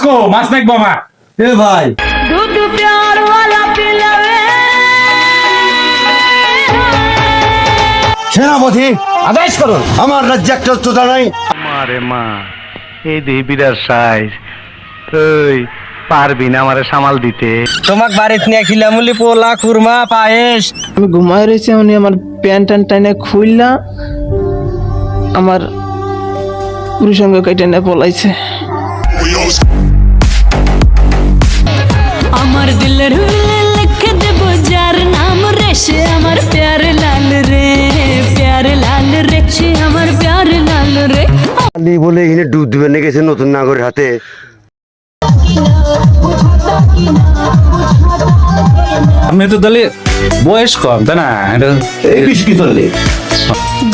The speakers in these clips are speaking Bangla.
কো মাছ নাক বাবা এ ভাই दूध प्यार वाला पिलावे সেনাপতি আদেশ করুন। আমার রাজ্যে একটা উচ্চতা নাই। আমারে মা এই দেবিরার সাইজ তুই পারবি না আমারে সামাল দিতে? তোমাক বাড়িতে নিয়ে খিলামুলি পোলা কুরমা পায়েস। আমি ঘুমায় রয়েছি, উনি আমার প্যান্ট ট্যান্ট টাইনে খুললা আমার পুরুষঙ্গ কেটে নিয়ে পলাইছে। আমার দিলের লিখে দেব যার নাম রে সে আমার প্যার লাল রে প্যার লাল রে সে আমার প্যার লাল রে খালি বলে এখানে ডুব দিবে নিয়ে গেছে নতুন নাগরের হাতে। আপনি তো দলে বয়স কম তাই না? এই বিশ কি চললে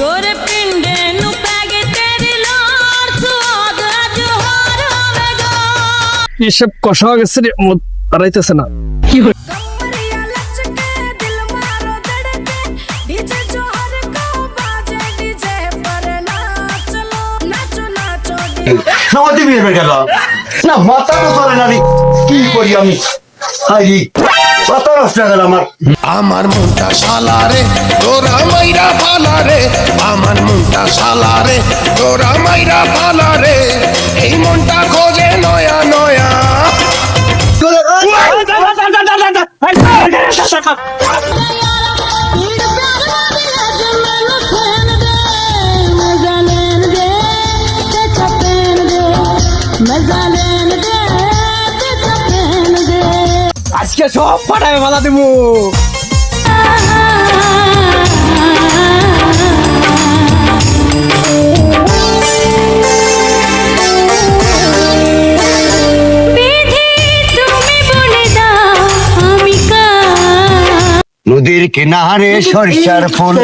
गोरे पिंडे नु पैगे तेरी लार स्वाद आज हार होवेगा এসব কষা হয়ে গেছে রে, মুখ দাঁড়াইতেছে না। कमरिया लचके दिल मारो धड़के डीजे जो हर को बाजे डीजे पर नाचलो नाचो नाचो সমাধি বিয়ে গেল না, মাথা তো চলে না রে। কি করি আমি? হাই মাথা নষ্ট হয়ে গেল আমার। আমার মনটা শালারে তোরা মাইরা ফালারে, আমার মনটা শালারে তোরা মাইরা ফালারে, এই মনটা খোঁজে নয়া নয়া। আজকে সব ফাটাই ফেলা দিব। নদীর কিনারে সরিষার ফুল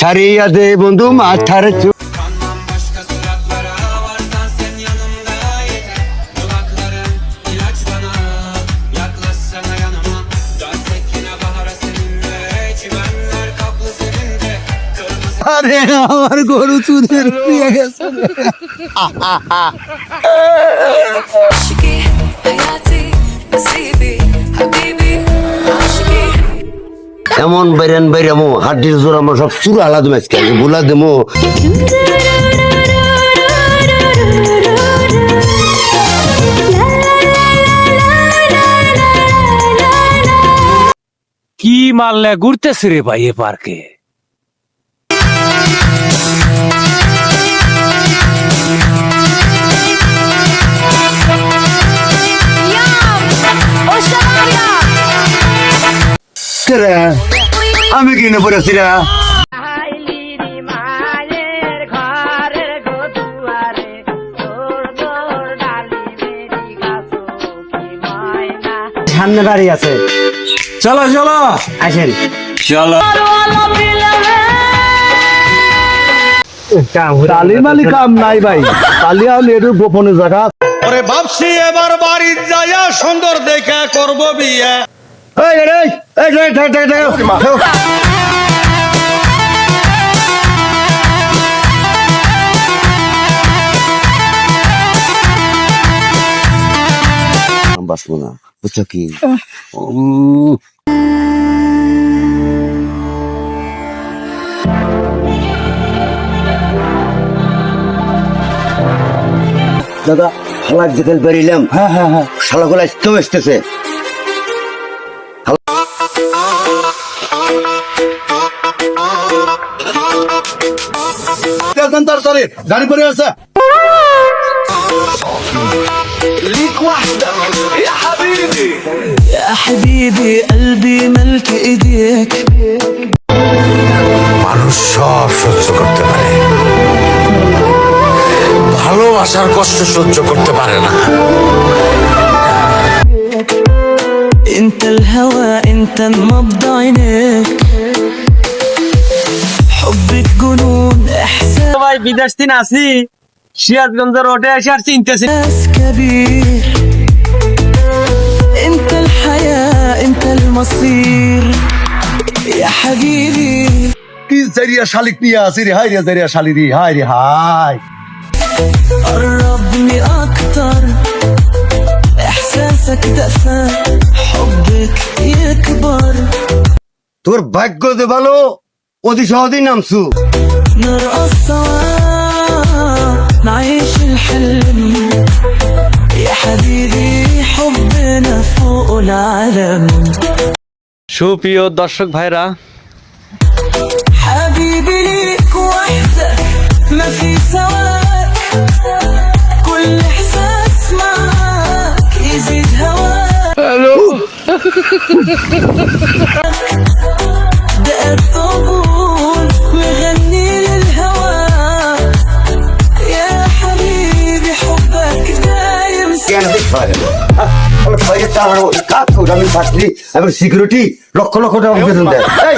ছাড়িয়া দে বন্ধু মাথার চুল। আরে আমার গরু চুদের পেয়ে গেছে। عاشقي حياتي نصيبي حبيبي عاشقي এমন বাইরান বাইরামো হাড্ডির জোর আমরা সব চুর আলাদা মাছকে বুলা দেমো। কি মারলে ঘুরতেছে রে ভাই এ পার্কে? কেরে আমি কিনে পড়েছি রা। সামনে বাড়ি আছে, চলো চলো আসেন। চলো। তালি মালি কাম নাই ভাই, তালি আলি একটু গোপনে জায়গা। ওরে ভাবছি এবার বাড়ি যাইয়া সুন্দর দেখে করব বিয়ে। এই রে এই রে ঠাক ঠাক ঠাক বাসবো না, বুঝছো কি? দাদা শালাক যেখানে বেরিলাম, হ্যাঁ হ্যাঁ হ্যাঁ শালাগুলো আসতেও আসতেছে। গাড়ি পরে আছে। يا حبيبي قلبي ملك ايديك মানুষ সব সহ্য করতে পারে, ভালোবাসার কষ্ট সহ্য করতে পারে না। انت الهوى انت نبض عينيك حبك جنون احساس ভাই বিদেশ দিন আসি, সিরাজগঞ্জ রোডে এসে আর চিনতেছি। كبير انت الحياة انت المصير يا حبيبي কি জারিয়া শালিক নিয়ে আসি রে, হাই রে জারিয়া শালি রে, হাই রে হাই। قربني اكتر حياتك دفى حبك يكبر তোর ভাগ্য যে ভালো অতি সহজেই নামছু نرقص سوا نعيش الحلم يا حبيبي حبنا فوق العالم সুপ্রিয় দর্শক ভাইরা, حبيبي ليك وحدك ما في سواك كل احساس معاك يزيد هواك دقت طبول مغني للهوى يا حبيبي حبك دايم কেন আমি সিকিউরিটি লক্ষ লক্ষ টাকা বেতন দেয় এই